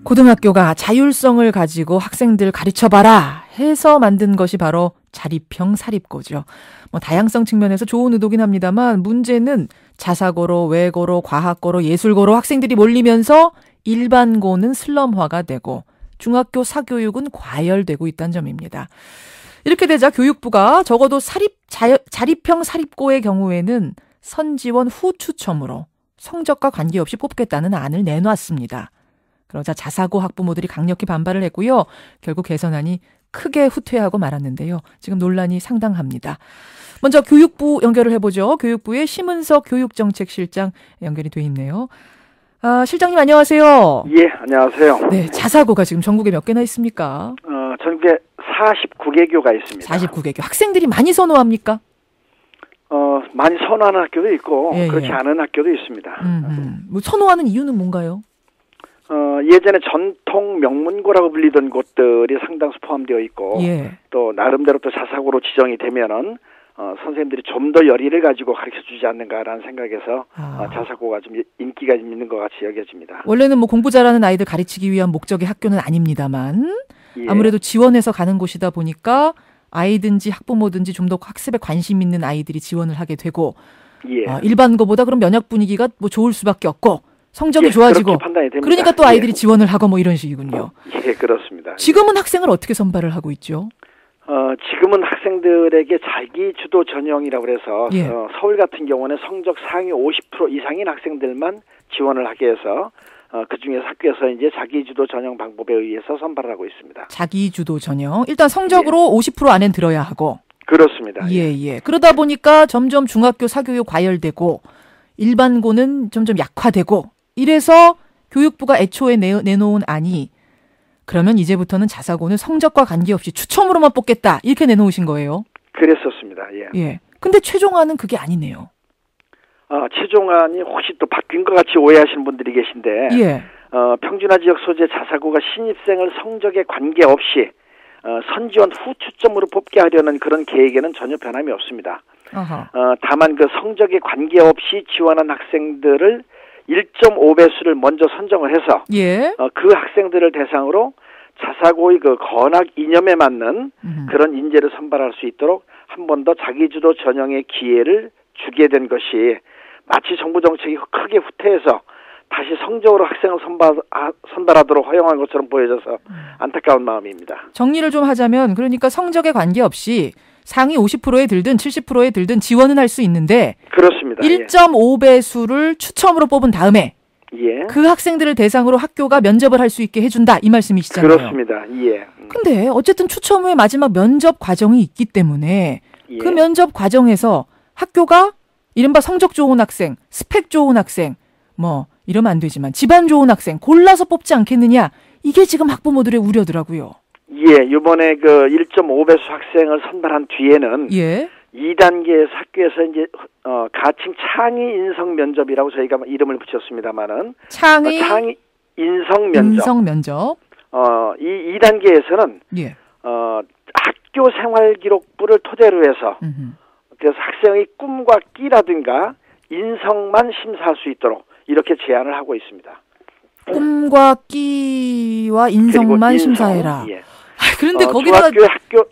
고등학교가 자율성을 가지고 학생들 가르쳐봐라 해서 만든 것이 바로 자립형 사립고죠. 다양성 측면에서 좋은 의도긴 합니다만 문제는 자사고로, 외고로, 과학고로, 예술고로 학생들이 몰리면서 일반고는 슬럼화가 되고 중학교 사교육은 과열되고 있다는 점입니다. 이렇게 되자 교육부가 적어도 자립형 사립고의 경우에는 선지원 후 추첨으로 성적과 관계없이 뽑겠다는 안을 내놨습니다. 그러자 자사고 학부모들이 강력히 반발을 했고요. 결국 개선안이 크게 후퇴하고 말았는데요. 지금 논란이 상당합니다. 먼저 교육부 연결을 해보죠. 교육부의 심은석 교육정책실장 연결이 돼 있네요. 실장님 안녕하세요. 예, 안녕하세요. 네, 자사고가 지금 전국에 몇 개나 있습니까? 전국에 49개교가 있습니다. 49개교. 학생들이 많이 선호합니까? 많이 선호하는 학교도 있고 예, 그렇지 예. 않은 학교도 있습니다. 선호하는 이유는 뭔가요? 예전에 전통 명문고라고 불리던 곳들이 상당수 포함되어 있고 예. 또 나름대로 또 자사고로 지정이 되면은 선생님들이 좀 더 열의를 가지고 가르쳐주지 않는가라는 생각에서 자사고가 좀 인기가 있는 것 같이 여겨집니다. 원래는 공부 잘하는 아이들 가르치기 위한 목적의 학교는 아닙니다만 예. 아무래도 지원해서 가는 곳이다 보니까 아이든지 학부모든지 좀 더 학습에 관심 있는 아이들이 지원을 하게 되고 예. 일반고보다 그럼 면역 분위기가 좋을 수밖에 없고 성적이 예, 좋아지고 그렇게 판단이 됩니다. 그러니까 또 아이들이 예. 지원을 하고 이런 식이군요. 예, 그렇습니다. 지금은 학생을 어떻게 선발을 하고 있죠? 지금은 학생들에게 자기 주도 전형이라고 그래서 예. 서울 같은 경우는 성적 상위 50% 이상인 학생들만 지원을 하게 해서 그중에서 학교에서 이제 자기 주도 전형 방법에 의해서 선발을 하고 있습니다. 자기 주도 전형. 일단 성적으로 예. 50% 안엔 들어야 하고. 그렇습니다. 예. 그러다 보니까 점점 중학교 사교육 과열되고 일반고는 점점 약화되고 이래서 교육부가 애초에 내놓은 안이 그러면 이제부터는 자사고는 성적과 관계없이 추첨으로만 뽑겠다. 이렇게 내놓으신 거예요. 그랬었습니다. 예. 예. 근데 최종안은 그게 아니네요. 최종안이 혹시 또 바뀐 것 같이 오해하시는 분들이 계신데 예. 평준화 지역 소재 자사고가 신입생을 성적에 관계없이 선지원 후 추첨으로 뽑게 하려는 그런 계획에는 전혀 변함이 없습니다. 다만 그 성적에 관계없이 지원한 학생들을 1.5배수를 먼저 선정을 해서 예. 그 학생들을 대상으로 자사고의 그 건학 이념에 맞는 그런 인재를 선발할 수 있도록 한 번 더 자기주도 전형의 기회를 주게 된 것이 마치 정부 정책이 크게 후퇴해서 다시 성적으로 학생을 선발하도록 허용한 것처럼 보여져서 안타까운 마음입니다. 정리를 좀 하자면 그러니까 성적에 관계없이 상위 50%에 들든 70%에 들든 지원은 할 수 있는데 그렇습니다. 1.5배수를 추첨으로 뽑은 다음에 예. 그 학생들을 대상으로 학교가 면접을 할 수 있게 해준다 이 말씀이시잖아요. 그렇습니다. 예. 근데 어쨌든 추첨 후에 마지막 면접 과정이 있기 때문에 예. 그 면접 과정에서 학교가 이른바 성적 좋은 학생, 스펙 좋은 학생, 이러면 안 되지만 집안 좋은 학생 골라서 뽑지 않겠느냐 이게 지금 학부모들의 우려더라고요. 예, 이번에 그 1.5배수 학생을 선발한 뒤에는 예. 2단계 학교에서 이제 가칭 창의 인성 면접이라고 저희가 이름을 붙였습니다만은 창의 인성 면접. 이 2단계에서는 예. 학교 생활 기록부를 토대로 해서 그래서 학생의 꿈과 끼라든가 인성만 심사할 수 있도록 이렇게 제안을 하고 있습니다. 꿈과 끼와 인성만 심사해라. 예. 그런데 거기다가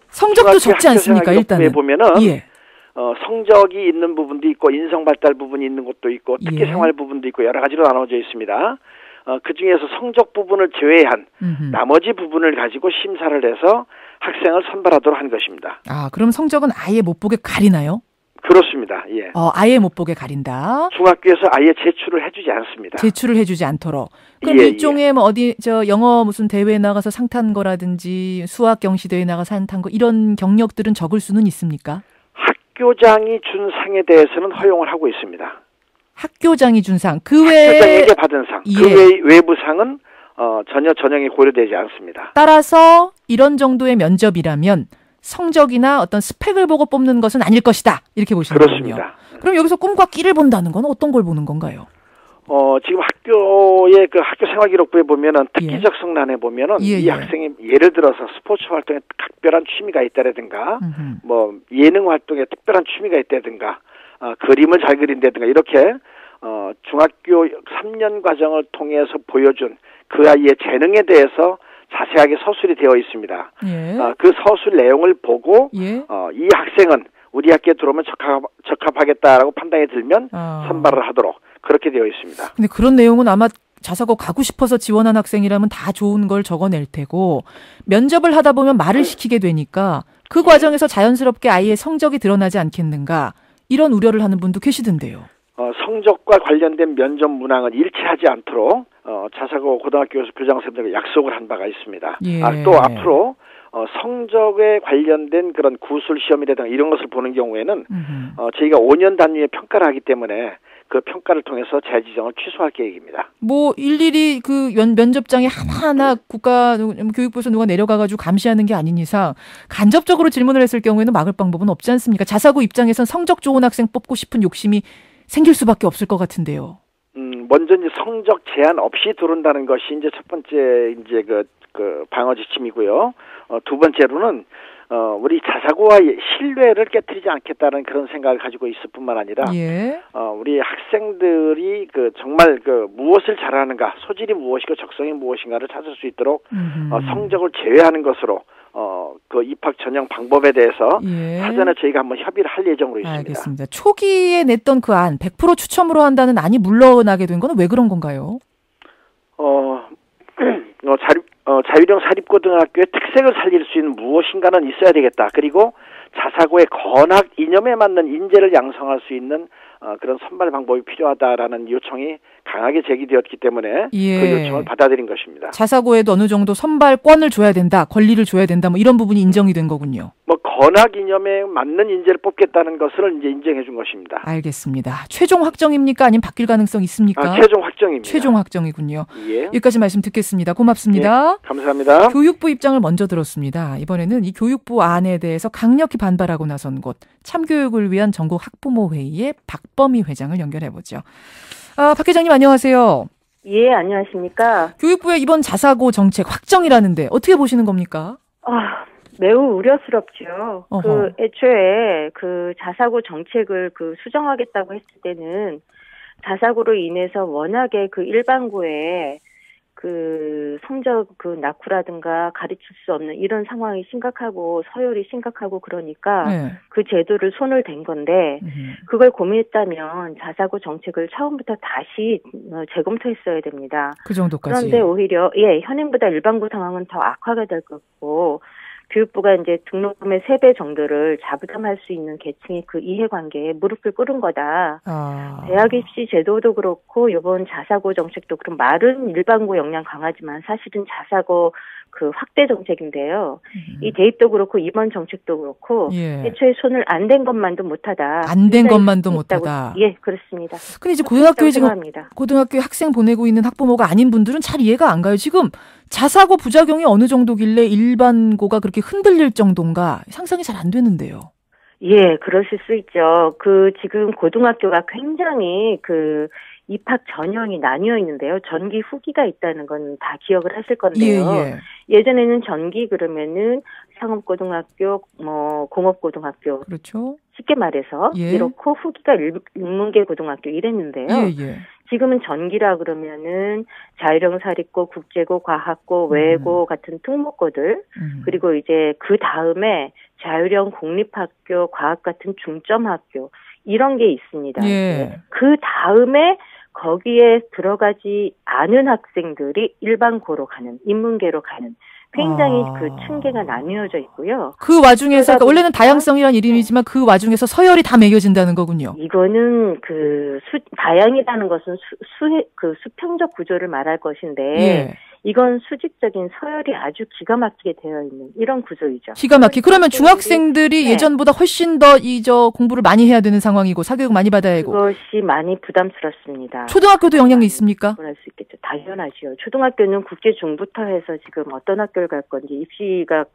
성적도 적지 않습니까? 일단은 보면은 예. 성적이 있는 부분도 있고 인성 발달 부분이 있는 것도 있고 특기 예. 생활 부분도 있고 여러 가지로 나눠져 있습니다. 그 중에서 성적 부분을 제외한 나머지 부분을 가지고 심사를 해서 학생을 선발하도록 한 것입니다. 그럼 성적은 아예 못 보게 가리나요? 그렇습니다. 예. 아예 못 보게 가린다. 중학교에서 아예 제출을 해주지 않습니다. 제출을 해주지 않도록. 그럼 일종의 영어 무슨 대회 나가서 상 탄 거라든지 수학 경시 대회 나가서 상 탄 거 이런 경력들은 적을 수는 있습니까? 학교장이 준 상에 대해서는 허용을 하고 있습니다. 학교장이 준 상, 그 외에 학교장에게 받은 상, 예. 그 외의 외부 상은 전혀 전형이 고려되지 않습니다. 따라서 이런 정도의 면접이라면 성적이나 어떤 스펙을 보고 뽑는 것은 아닐 것이다. 이렇게 보시는 거군요. 그렇습니다. 그럼 여기서 꿈과 끼를 본다는 건 어떤 걸 보는 건가요? 지금 학교의 그 학교 생활 기록부에 보면은 특기적 성란에 보면은 이 학생이 예를 들어서 스포츠 활동에 각별한 취미가 있다라든가 예능 활동에 특별한 취미가 있다든가 그림을 잘 그린다든가 이렇게 중학교 3년 과정을 통해서 보여준 그 아이의 재능에 대해서 자세하게 서술이 되어 있습니다. 예. 그 서술 내용을 보고 이 학생은 우리 학교에 들어오면 적합하겠다라고 판단이 들면 선발을 하도록 그렇게 되어 있습니다. 근데 그런 내용은 아마 자사고 가고 싶어서 지원한 학생이라면 다 좋은 걸 적어낼 테고 면접을 하다 보면 말을 시키게 되니까 그 과정에서 자연스럽게 아이의 성적이 드러나지 않겠는가 이런 우려를 하는 분도 계시던데요. 성적과 관련된 면접 문항은 일치하지 않도록 자사고 고등학교에서 교장선생님들과 약속을 한 바가 있습니다. 예. 또 앞으로 성적에 관련된 그런 구술 시험이라든가 이런 것을 보는 경우에는 저희가 5년 단위의 평가를 하기 때문에 그 평가를 통해서 재지정을 취소할 계획입니다. 뭐 일일이 그 면접장에 하나하나 교육부에서 누가 내려가가지고 감시하는 게 아닌 이상 간접적으로 질문을 했을 경우에는 막을 방법은 없지 않습니까? 자사고 입장에선 성적 좋은 학생 뽑고 싶은 욕심이 생길 수밖에 없을 것 같은데요. 먼저 이제 성적 제한 없이 들어온다는 것이 이제 첫 번째 이제 그 방어 지침이고요. 두 번째로는 우리 자사고와의 신뢰를 깨트리지 않겠다는 그런 생각을 가지고 있을 뿐만 아니라 우리 학생들이 정말 무엇을 잘하는가, 소질이 무엇이고 적성이 무엇인가를 찾을 수 있도록 성적을 제외하는 것으로 그 입학 전형 방법에 대해서 사전에 저희가 한번 협의를 할 예정으로 있습니다. 알겠습니다. 초기에 냈던 그 안 100% 추첨으로 한다는 안이 물러나게 된 건 왜 그런 건가요? 자유형 사립고등학교의 특색을 살릴 수 있는 무엇인가는 있어야 되겠다. 그리고 자사고의 건학 이념에 맞는 인재를 양성할 수 있는 그런 선발 방법이 필요하다라는 요청이 강하게 제기되었기 때문에 그 요청을 받아들인 것입니다. 자사고에도 어느 정도 선발권을 줘야 된다, 권리를 줘야 된다, 뭐 이런 부분이 인정이 된 거군요. 뭐 건학 이념에 맞는 인재를 뽑겠다는 것을 이제 인정해 준 것입니다. 알겠습니다. 최종 확정입니까? 아니면 바뀔 가능성 있습니까? 최종 확정입니다. 최종 확정이군요. 예. 여기까지 말씀 듣겠습니다. 고맙습니다. 예, 감사합니다. 교육부 입장을 먼저 들었습니다. 이번에는 이 교육부 안에 대해서 강력히 반발하고 나선 곳 참교육을 위한 전국 학부모 회의의 박범희 회장을 연결해보죠. 박 회장님 안녕하세요. 예, 안녕하십니까. 교육부의 이번 자사고 정책 확정이라는데 어떻게 보시는 겁니까? 매우 우려스럽죠. 애초에 자사고 정책을 수정하겠다고 했을 때는 자사고로 인해서 워낙에 일반고에 성적 낙후라든가 가르칠 수 없는 이런 상황이 심각하고 서열이 심각하고 그러니까 그 제도를 손을 댄 건데 그걸 고민했다면 자사고 정책을 처음부터 다시 재검토했어야 됩니다. 그 정도까지. 그런데 오히려 현행보다 일반고 상황은 더 악화가 될 거고 교육부가 이제 등록금의 3배 정도를 자부담할 수 있는 계층의 그 이해관계에 무릎을 꿇은 거다. 대학 입시 제도도 그렇고 이번 자사고 정책도 그럼 말은 일반고 역량 강하지만 사실은 자사고 확대 정책인데요. 이 대입도 그렇고 이번 정책도 그렇고 애초에 손을 안 댄 것만도 못하다. 안 된 것만도 못하다. 예, 그렇습니다. 근데 이제 고등학교에 학생 보내고 있는 학부모가 아닌 분들은 잘 이해가 안 가요. 지금 자사고 부작용이 어느 정도길래 일반고가 그렇게 흔들릴 정도인가 상상이 잘 안 되는데요. 예, 그러실 수 있죠. 지금 고등학교가 굉장히 입학 전형이 나뉘어 있는데요. 전기 후기가 있다는 건 다 기억을 하실 건데요. 예전에는 전기 그러면은 상업고등학교, 공업고등학교. 그렇죠. 쉽게 말해서 이렇고 후기가 인문계 고등학교 이랬는데요. 지금은 전기라 그러면은 자율형 사립고, 국제고, 과학고, 외고 같은 특목고들 그리고 이제 그 다음에 자율형 공립학교, 과학 같은 중점학교 이런 게 있습니다. 그 다음에 거기에 들어가지 않은 학생들이 일반고로 가는, 인문계로 가는 굉장히 층계가 나뉘어져 있고요. 그 와중에서 원래는 다양성이란 이름이지만 그 와중에서 서열이 다 매겨진다는 거군요. 이거는 다양이라는 것은 수평적 구조를 말할 것인데 이건 수직적인 서열이 아주 기가 막히게 되어 있는 이런 구조이죠. 기가 막히게. 그러면 중학생들이 예전보다 훨씬 더 공부를 많이 해야 되는 상황이고 사교육 많이 받아야 하고. 그것이 많이 부담스럽습니다. 초등학교도 영향이 있습니까? 그럴 수 있겠죠. 당연하죠. 초등학교는 국제중부터 해서 지금 어떤 학교를 갈 건지 입시가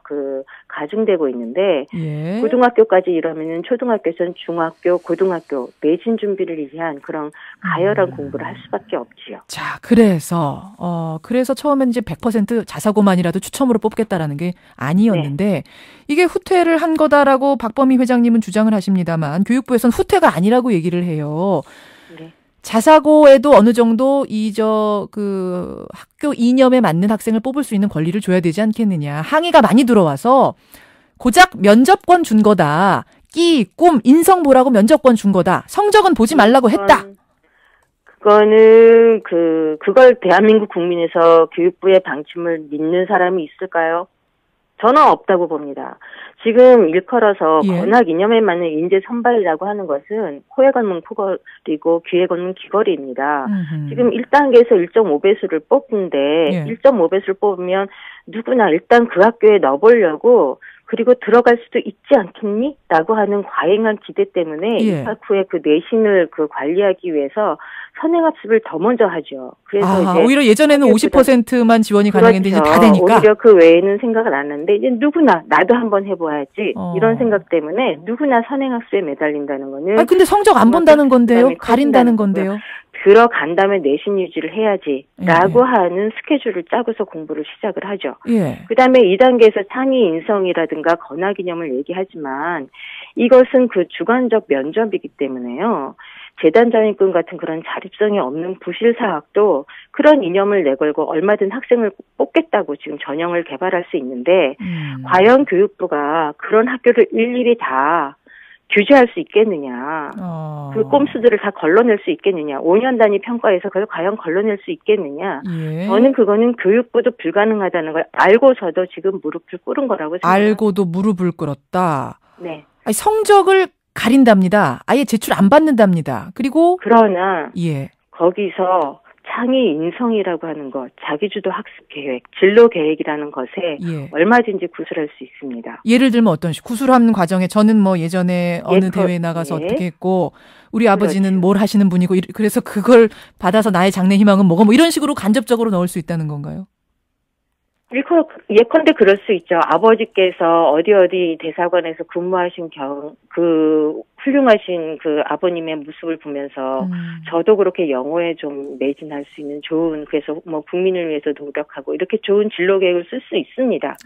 가중되고 있는데 고등학교까지 이러면은 초등학교에서는 중학교, 고등학교 매진 준비를 위한 그런 가열한 공부를 할 수밖에 없지요. 자, 그래서 처음엔 이제 100% 자사고만이라도 추첨으로 뽑겠다라는 게 아니었는데 이게 후퇴를 한 거다라고 박범희 회장님은 주장을 하십니다만 교육부에서는 후퇴가 아니라고 얘기를 해요. 자사고에도 어느 정도 학교 이념에 맞는 학생을 뽑을 수 있는 권리를 줘야 되지 않겠느냐. 항의가 많이 들어와서 고작 면접권 준 거다. 끼, 꿈, 인성 보라고 면접권 준 거다. 성적은 보지 말라고 했다. 그거는 그걸 대한민국 국민에서 교육부의 방침을 믿는 사람이 있을까요? 저는 없다고 봅니다. 지금 일컬어서 권학 이념에 맞는 인재 선발이라고 하는 것은 코에 걸면 코걸이고 귀에 걸면 귀걸이입니다. 지금 1단계에서 1.5배수를 뽑는데 1.5배수를 뽑으면 누구나 일단 그 학교에 넣어보려고 그리고 들어갈 수도 있지 않겠니? 라고 하는 과잉한 기대 때문에 입학 후에 그 내신을 관리하기 위해서 선행학습을 더 먼저 하죠. 그래서 이제 오히려 예전에는 50%만 지원이 가능했는데 이제 다 되니까. 오히려 그 외에는 생각을 안 하는데 이제 누구나 나도 한번 해봐야지 이런 생각 때문에 누구나 선행학습에 매달린다는 거는. 근데 성적 안 본다는 건데요. 가린다는 건데요. 들어간 다음에 내신 유지를 해야지라고 하는 스케줄을 짜고서 공부를 시작을 하죠. 그다음에 2단계에서 창의 인성이라든가 권학 이념을 얘기하지만 이것은 그 주관적 면접이기 때문에요. 재단 장학금 같은 그런 자립성이 없는 부실사학도 그런 이념을 내걸고 얼마든 학생을 뽑겠다고 지금 전형을 개발할 수 있는데 과연 교육부가 그런 학교를 일일이 다 규제할 수 있겠느냐. 그 꼼수들을 다 걸러낼 수 있겠느냐. 5년 단위 평가에서 그걸 과연 걸러낼 수 있겠느냐. 저는 그거는 교육부도 불가능하다는 걸 알고서도 지금 무릎을 꿇은 거라고 생각합니다. 알고도 무릎을 꿇었다. 네. 아니, 성적을 가린답니다. 아예 제출 안 받는답니다. 그리고 그러나 거기서 창의 인성이라고 하는 것, 자기주도 학습 계획, 진로 계획이라는 것에 얼마든지 구술할 수 있습니다. 예를 들면 어떤 구술하는 과정에 저는 뭐 예전에 어느 대회에 나가서 어떻게 했고 우리 아버지는 뭘 하시는 분이고 그래서 그걸 받아서 나의 장래 희망은 뭐고 뭐 이런 식으로 간접적으로 넣을 수 있다는 건가요? 예컨대 그럴 수 있죠. 아버지께서 어디 대사관에서 근무하신 훌륭하신 그 아버님의 모습을 보면서 저도 그렇게 영어에 좀 매진할 수 있는 좋은, 그래서 뭐 국민을 위해서 노력하고 이렇게 좋은 진로 계획을 쓸 수 있습니다.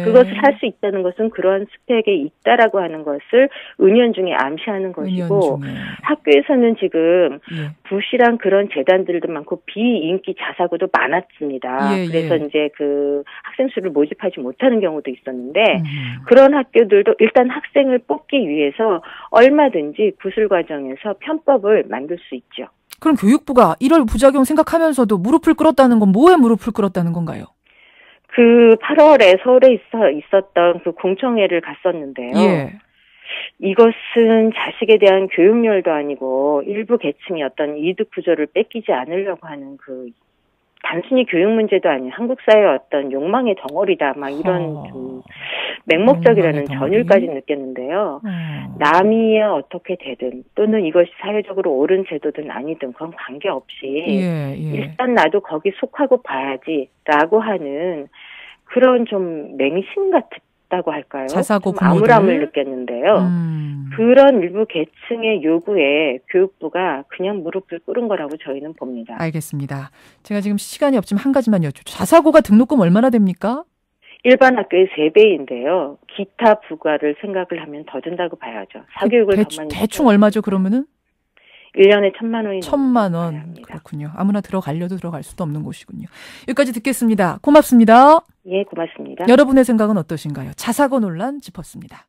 그것을 할 수 있다는 것은 그러한 스펙에 있다라고 하는 것을 은연중에 암시하는 것이고 학교에서는 지금 부실한 그런 재단들도 많고 비인기 자사고도 많았습니다. 그래서 이제 그 학생 수를 모집하지 못하는 경우도 있었는데 그런 학교들도 일단 학생을 뽑기 위해서 얼마든지 구술 과정에서 편법을 만들 수 있죠. 그럼 교육부가 이럴 부작용 생각하면서도 무릎을 꿇었다는 건 뭐에 무릎을 꿇었다는 건가요? 그 8월에 서울에 있었던 그 공청회를 갔었는데요. 이것은 자식에 대한 교육열도 아니고 일부 계층이 어떤 이득 구조를 뺏기지 않으려고 하는 그 단순히 교육 문제도 아닌 한국 사회의 어떤 욕망의 덩어리다. 막 이런 좀 맹목적이라는 전율까지 느꼈는데요. 남이 어떻게 되든 또는 이것이 사회적으로 옳은 제도든 아니든 그건 관계없이 일단 나도 거기 속하고 봐야지라고 하는 그런 좀 맹신 같다고 할까요? 자사고 좀 암울함을 느꼈는데요. 그런 일부 계층의 요구에 교육부가 그냥 무릎을 꿇은 거라고 저희는 봅니다. 알겠습니다. 제가 지금 시간이 없지만 한 가지만 여쭙죠. 자사고가 등록금 얼마나 됩니까? 일반 학교의 3배인데요. 기타 부가를 생각을 하면 더 든다고 봐야죠. 사교육을 더 많이. 대충 얼마죠 그러면은? 1년에 1,000만 원이 1,000만 원. 그렇군요. 아무나 들어가려도 들어갈 수도 없는 곳이군요. 여기까지 듣겠습니다. 고맙습니다. 예, 고맙습니다. 여러분의 생각은 어떠신가요? 자사고 논란 짚었습니다.